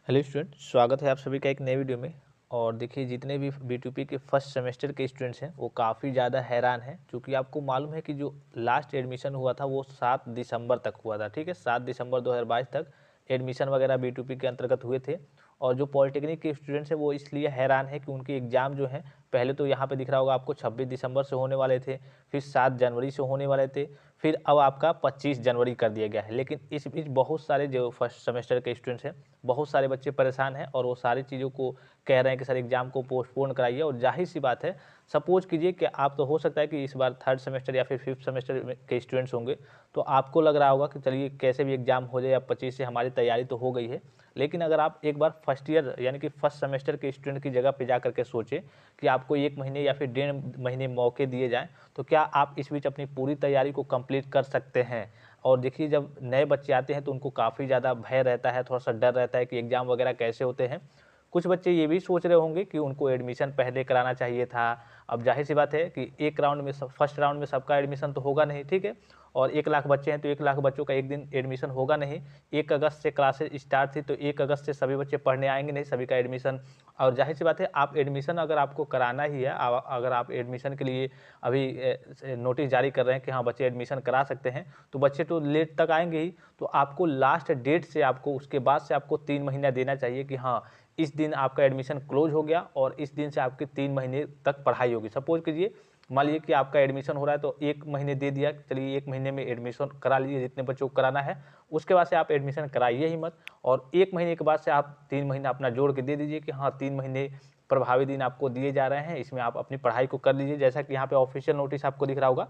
Hello student, स्वागत है आप सभी का एक नए वीडियो में। और देखिए, जितने भी B2P के फर्स्ट सेमेस्टर के स्टूडेंट्स हैं वो काफ़ी ज़्यादा हैरान हैं, क्योंकि आपको मालूम है कि जो लास्ट एडमिशन हुआ था वो 7 दिसंबर तक हुआ था। ठीक है, 7 दिसंबर 2022 तक एडमिशन वगैरह B2P के अंतर्गत हुए थे। और जो पॉलिटेक्निक के स्टूडेंट्स हैं वो इसलिए हैरान है कि उनके एग्ज़ाम जो हैं, पहले तो यहाँ पे दिख रहा होगा आपको 26 दिसंबर से होने वाले थे, फिर 7 जनवरी से होने वाले थे, फिर अब आपका 25 जनवरी कर दिया गया है। लेकिन इस बीच बहुत सारे जो फर्स्ट सेमेस्टर के स्टूडेंट्स हैं, बहुत सारे बच्चे परेशान हैं और वो सारी चीज़ों को कह रहे हैं कि सर एग्ज़ाम को पोस्टपोन कराइए। और जाहिर सी बात है, सपोज कीजिए कि आप, तो हो सकता है कि इस बार थर्ड सेमेस्टर या फिर फिफ्थ सेमेस्टर के स्टूडेंट्स होंगे, तो आपको लग रहा होगा कि चलिए कैसे भी एग्ज़ाम हो जाए, या 25 से हमारी तैयारी तो हो गई है। लेकिन अगर आप एक बार फर्स्ट ईयर यानी कि फर्स्ट सेमेस्टर के स्टूडेंट की जगह पे जा करके सोचें कि आपको 1 महीने या फिर 1.5 महीने मौके दिए जाएँ, तो क्या आप इस बीच अपनी पूरी तैयारी को कंप्लीट कर सकते हैं? और देखिए, जब नए बच्चे आते हैं तो उनको काफ़ी ज़्यादा भय रहता है, थोड़ा-सा डर रहता है कि एग्ज़ाम वगैरह कैसे होते हैं। कुछ बच्चे ये भी सोच रहे होंगे कि उनको एडमिशन पहले कराना चाहिए था। अब ज़ाहिर-सी बात है कि एक राउंड में फर्स्ट राउंड में सबका एडमिशन तो होगा नहीं, ठीक है? और 1 लाख बच्चे हैं तो 1 लाख बच्चों का एक दिन एडमिशन होगा नहीं। 1 अगस्त से क्लासेस स्टार्ट थी, तो 1 अगस्त से सभी बच्चे पढ़ने आएँगे नहीं, सभी का एडमिशन। और ज़ाहिर-सी बात है, आप एडमिशन अगर आपको कराना ही है, अगर आप एडमिशन के लिए अभी नोटिस जारी कर रहे हैं कि हाँ, बच्चे एडमिशन करा सकते हैं, तो बच्चे तो लेट तक आएँगे ही। तो आपको लास्ट डेट से, आपको उसके बाद से आपको 3 महीना देना चाहिए कि हाँ, इस दिन आपका एडमिशन क्लोज हो गया और इस दिन से आपकी 3 महीने तक पढ़ाई होगी। सपोज़ कीजिए, मान लीजिए कि आपका एडमिशन हो रहा है तो 1 महीने दे दिया, चलिए 1 महीने में एडमिशन करा लीजिए जितने बच्चों को कराना है। उसके बाद से आप एडमिशन कराइए ही मत, और 1 महीने के बाद से आप 3 महीना अपना जोड़ के दे दीजिए कि हाँ, 3 महीने प्रभावी दिन आपको दिए जा रहे हैं, इसमें आप अपनी पढ़ाई को कर लीजिए। जैसा कि यहाँ पे ऑफिशियल नोटिस आपको दिख रहा होगा,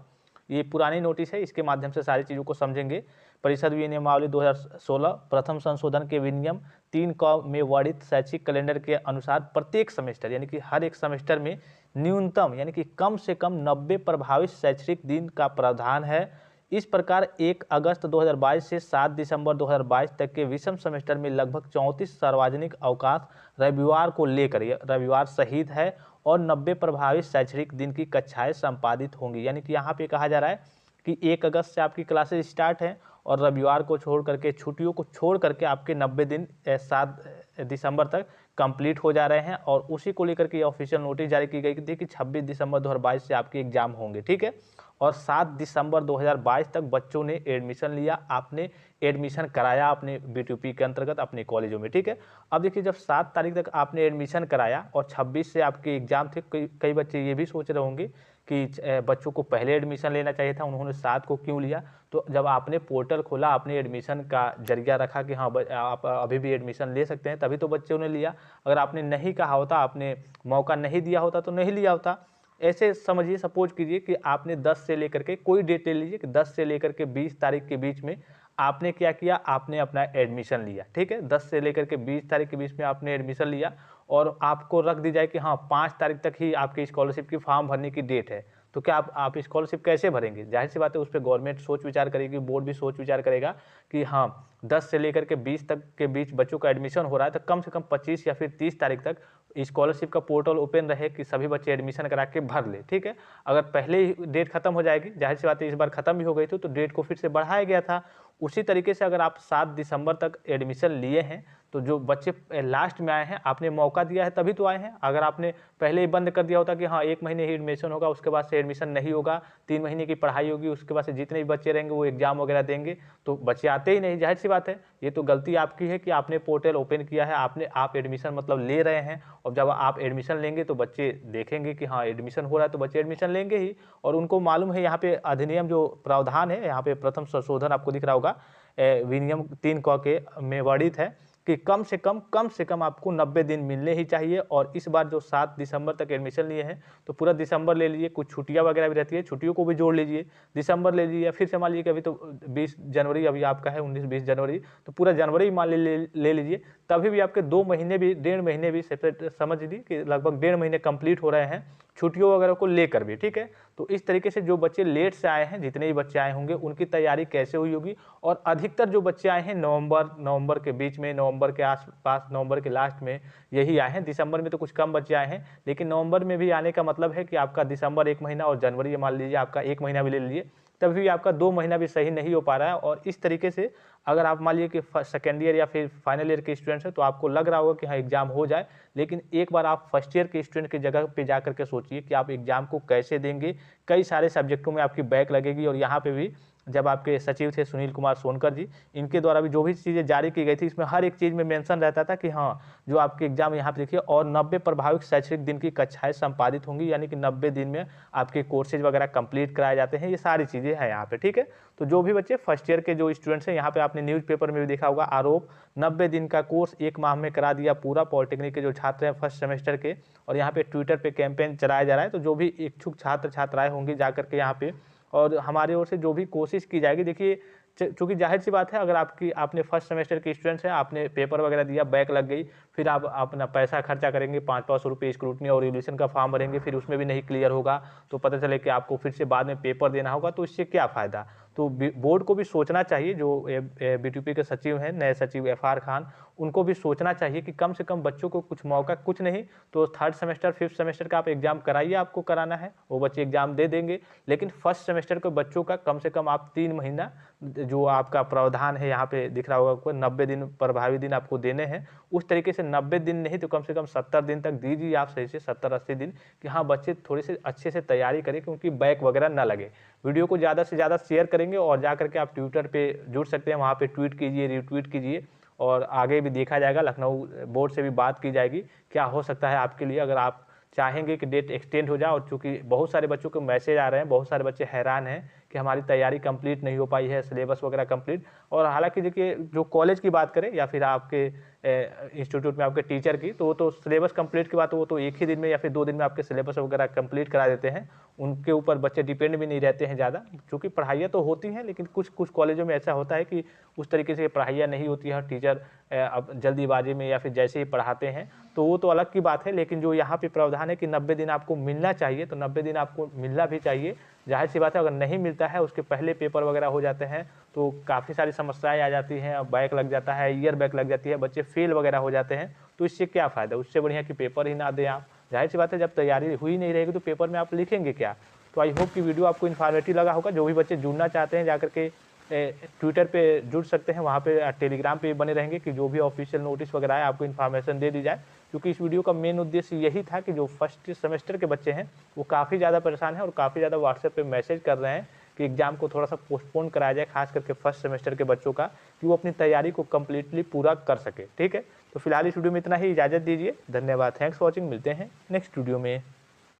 ये पुरानी नोटिस है, इसके माध्यम से सारी चीज़ों को समझेंगे। परिषद विनियमावली 2016 प्रथम संशोधन के विनियम 3 क में वर्णित शैक्षिक कैलेंडर के अनुसार प्रत्येक सेमेस्टर यानी कि हर एक सेमेस्टर में न्यूनतम यानी कि कम से कम 90 प्रभावित शैक्षणिक दिन का प्रावधान है। इस प्रकार 1 अगस्त 2022 से 7 दिसंबर 2022 तक के विषम सेमेस्टर में लगभग 34 सार्वजनिक अवकाश रविवार को लेकर, ये रविवार सहित है, और 90 प्रभावित शैक्षणिक दिन की कक्षाएं संपादित होंगी। यानी कि यहाँ पे कहा जा रहा है कि 1 अगस्त से आपकी क्लासेस स्टार्ट हैं, और रविवार को छोड़ करके, छुट्टियों को छोड़ करके आपके 90 दिन 7 दिसंबर तक कंप्लीट हो जा रहे हैं। और उसी को लेकर के ऑफिशियल नोटिस जारी की गई थी कि 26 दिसंबर 2022 से आपके एग्जाम होंगे, ठीक है। और 7 दिसंबर 2022 तक बच्चों ने एडमिशन लिया, आपने एडमिशन कराया अपने B2P के अंतर्गत अपने कॉलेजों में, ठीक है। अब देखिए, जब 7 तारीख तक आपने एडमिशन कराया और 26 से आपके एग्जाम थे, कई बच्चे ये भी सोच रहे होंगे कि बच्चों को पहले एडमिशन लेना चाहिए था, उन्होंने 7 को क्यों लिया। तो जब आपने पोर्टल खोला, आपने एडमिशन का जरिया रखा कि हाँ, आप अभी भी एडमिशन ले सकते हैं, तभी तो बच्चों ने लिया। अगर आपने नहीं कहा होता, आपने मौका नहीं दिया होता, तो नहीं लिया होता। ऐसे समझिए, सपोज कीजिए कि आपने 10 से लेकर के, कोई डेट ले लीजिए कि 10 से लेकर के 20 तारीख के बीच में आपने क्या किया, आपने अपना एडमिशन लिया, ठीक है। 10 से लेकर के 20 तारीख के बीच में आपने एडमिशन लिया, और आपको रख दी जाए कि हाँ, 5 तारीख तक ही आपकी स्कॉलरशिप की फॉर्म भरने की डेट है। तो क्या आप स्कॉलरशिप कैसे भरेंगे? जाहिर सी बात है, उस पर गवर्नमेंट सोच विचार करेगी, बोर्ड भी सोच विचार करेगा कि हाँ, 10 से लेकर के 20 तक के बीच बच्चों का एडमिशन हो रहा है, तो कम से कम 25 या फिर 30 तारीख तक स्कॉलरशिप का पोर्टल ओपन रहे कि सभी बच्चे एडमिशन करा के भर ले, ठीक है। अगर पहले ही डेट खत्म हो जाएगी, जाहिर सी बात है इस बार खत्म भी हो गई थी, तो डेट को फिर से बढ़ाया गया था। उसी तरीके से अगर आप 7 दिसंबर तक एडमिशन लिए हैं, तो जो बच्चे लास्ट में आए हैं, आपने मौका दिया है तभी तो आए हैं। अगर आपने पहले ही बंद कर दिया होता कि हाँ, 1 महीने ही एडमिशन होगा, उसके बाद से एडमिशन नहीं होगा, 3 महीने की पढ़ाई होगी, उसके बाद से जितने भी बच्चे रहेंगे वो एग्जाम वगैरह देंगे, तो बच्चे आते ही नहीं। जाहिर सी बात है, ये तो गलती आपकी है कि आपने पोर्टल ओपन किया है, आप एडमिशन मतलब ले रहे हैं, और जब आप एडमिशन लेंगे तो बच्चे देखेंगे कि हाँ, एडमिशन हो रहा है, तो बच्चे एडमिशन लेंगे ही। और उनको मालूम है, यहाँ पे अधिनियम जो प्रावधान है, यहाँ पे प्रथम संशोधन आपको दिख रहा होगा, विनियम 3 क के में वर्णित है कि कम से कम आपको 90 दिन मिलने ही चाहिए। और इस बार जो 7 दिसंबर तक एडमिशन लिए हैं, तो पूरा दिसंबर ले लीजिए, कुछ छुट्टियां वगैरह भी रहती है, छुट्टियों को भी जोड़ लीजिए, दिसंबर ले लीजिए। फिर से मान लीजिए कि अभी तो 20 जनवरी अभी आपका है, 19-20 जनवरी, तो पूरा जनवरी मान ले लीजिए, तभी भी आपके 2 महीने भी, 1.5 महीने भी सेपरेट समझ लीजिए कि लगभग 1.5 महीने कंप्लीट हो रहे हैं छुट्टियों वगैरह को लेकर भी, ठीक है। तो इस तरीके से जो बच्चे लेट से आए हैं, जितने भी बच्चे आए होंगे, उनकी तैयारी कैसे हुई होगी। और अधिकतर जो बच्चे आए हैं नवंबर के बीच में, नवंबर के आसपास, नवंबर के लास्ट में यही आए हैं। दिसंबर में तो कुछ कम बच्चे आए हैं, लेकिन नवंबर में भी आने का मतलब है कि आपका दिसंबर 1 महीना और जनवरी मान लीजिए आपका 1 महीना भी ले लीजिए, तभी भी आपका 2 महीना भी सही नहीं हो पा रहा है। और इस तरीके से अगर आप मान लीजिए कि सेकेंड ईयर या फिर फाइनल ईयर के स्टूडेंट्स हैं, तो आपको लग रहा होगा कि हाँ एग्ज़ाम हो जाए, लेकिन एक बार आप फर्स्ट ईयर के स्टूडेंट की जगह पे जा करके सोचिए कि आप एग्ज़ाम को कैसे देंगे। कई सारे सब्जेक्टों में आपकी बैक लगेगी। और यहाँ पे भी जब आपके सचिव थे सुनील कुमार सोनकर जी, इनके द्वारा भी जो भी चीज़ें जारी की गई थी, इसमें हर एक चीज़ में मेंशन रहता था कि हाँ जो आपके एग्जाम यहाँ पे देखिए, और 90 प्रभावित शैक्षणिक दिन की कक्षाएं संपादित होंगी, यानी कि 90 दिन में आपके कोर्सेज वगैरह कंप्लीट कराए जाते हैं। ये सारी चीज़ें हैं यहाँ पे, ठीक है। तो जो भी बच्चे फर्स्ट ईयर के जो स्टूडेंट्स हैं, यहाँ पे आपने न्यूज़पेपर में भी देखा होगा आरोप, 90 दिन का कोर्स 1 माह में करा दिया पूरा पॉलिटेक्निक के जो छात्र हैं फर्स्ट सेमेस्टर के। और यहाँ पे ट्विटर पे कैंपेन चलाया जा रहा है। तो जो भी इच्छुक छात्र छात्राएं होंगी जा करके यहाँ पे, और हमारी ओर से जो भी कोशिश की जाएगी, देखिए चूँकि जाहिर सी बात है, अगर आपने फर्स्ट सेमेस्टर के स्टूडेंट्स हैं, आपने पेपर वगैरह दिया, बैक लग गई, फिर आप अपना पैसा खर्चा करेंगे, 500-500 रुपये स्क्रूटनी और रिवोल्यूशन का फॉर्म भरेंगे, फिर उसमें भी नहीं क्लियर होगा, तो पता चले कि आपको फिर से बाद में पेपर देना होगा, तो इससे क्या फ़ायदा। तो बोर्ड को भी सोचना चाहिए, जो बीटीपी के सचिव हैं, नए सचिव एफआर खान, उनको भी सोचना चाहिए कि कम से कम बच्चों को कुछ मौका, कुछ नहीं तो थर्ड सेमेस्टर फिफ्थ सेमेस्टर का आप एग्जाम कराइए, आपको कराना है, वो बच्चे एग्जाम दे देंगे। लेकिन फर्स्ट सेमेस्टर के बच्चों का कम से कम आप 3 महीना जो आपका प्रावधान है, यहाँ पे दिख रहा होगा आपको, 90 दिन प्रभावी दिन आपको देने हैं। उस तरीके से 90 दिन नहीं तो कम से कम 70 दिन तक दीजिए आप, सही से 70-80 दिन, कि हाँ बच्चे थोड़े से अच्छे से तैयारी करें, क्योंकि बैक वगैरह ना लगे। वीडियो को ज़्यादा से ज़्यादा शेयर करेंगे, और जा करके आप ट्विटर पे जुड़ सकते हैं, वहाँ पे ट्वीट कीजिए, रीट्वीट कीजिए, और आगे भी देखा जाएगा। लखनऊ बोर्ड से भी बात की जाएगी क्या हो सकता है आपके लिए, अगर आप चाहेंगे कि डेट एक्सटेंड हो जाए। और चूँकि बहुत सारे बच्चों को मैसेज आ रहे हैं, बहुत सारे बच्चे हैरान हैं कि हमारी तैयारी कंप्लीट नहीं हो पाई है, सिलेबस वगैरह कंप्लीट। और हालांकि देखिए, जो कॉलेज की बात करें या फिर आपके इंस्टीट्यूट में आपके टीचर की, तो वो तो सिलेबस कंप्लीट की बात, वो तो एक ही दिन में या फिर 2 दिन में आपके सिलेबस वगैरह कंप्लीट करा देते हैं। उनके ऊपर बच्चे डिपेंड भी नहीं रहते हैं ज़्यादा, क्योंकि पढ़ाइयाँ तो होती हैं, लेकिन कुछ कुछ कॉलेजों में ऐसा होता है कि उस तरीके से पढ़ाइयाँ नहीं होती है, टीचर अब जल्दीबाजी में या फिर जैसे ही पढ़ाते हैं, तो वो तो अलग की बात है। लेकिन जो यहाँ पे प्रावधान है कि 90 दिन आपको मिलना चाहिए, तो 90 दिन आपको मिलना भी चाहिए। जाहिर सी बात है, अगर नहीं मिलता है, उसके पहले पेपर वगैरह हो जाते हैं, तो काफ़ी सारी समस्याएं आ जाती हैं, बैक लग जाता है, ईयर बैक लग जाती है, बच्चे फेल वगैरह हो जाते हैं। तो इससे क्या फ़ायदा, उससे बढ़िया कि पेपर ही ना दें आप। जाहिर सी बात है, जब तैयारी हुई नहीं रहेगी तो पेपर में आप लिखेंगे क्या। तो आई होप कि वीडियो आपको इन्फॉर्मेटिव लगा होगा। जो भी बच्चे जुड़ना चाहते हैं, जाकर के ट्विटर पे जुड़ सकते हैं, वहाँ पे टेलीग्राम पे बने रहेंगे कि जो भी ऑफिशियल नोटिस वगैरह है आपको इन्फॉर्मेशन दे दी जाए। क्योंकि इस वीडियो का मेन उद्देश्य यही था कि जो फर्स्ट सेमेस्टर के बच्चे हैं वो काफ़ी ज़्यादा परेशान हैं, और काफ़ी ज़्यादा व्हाट्सएप पे मैसेज कर रहे हैं कि एग्जाम को थोड़ा सा पोस्टपोन कराया जाए, खास करके फर्स्ट सेमेस्टर के बच्चों का, कि वो अपनी तैयारी को कम्प्लीटली पूरा कर सके। ठीक है, तो फिलहाल इस वीडियो में इतना ही, इजाज़त दीजिए, धन्यवाद, थैंक्स फॉर वॉचिंग, मिलते हैं नेक्स्ट वीडियो में।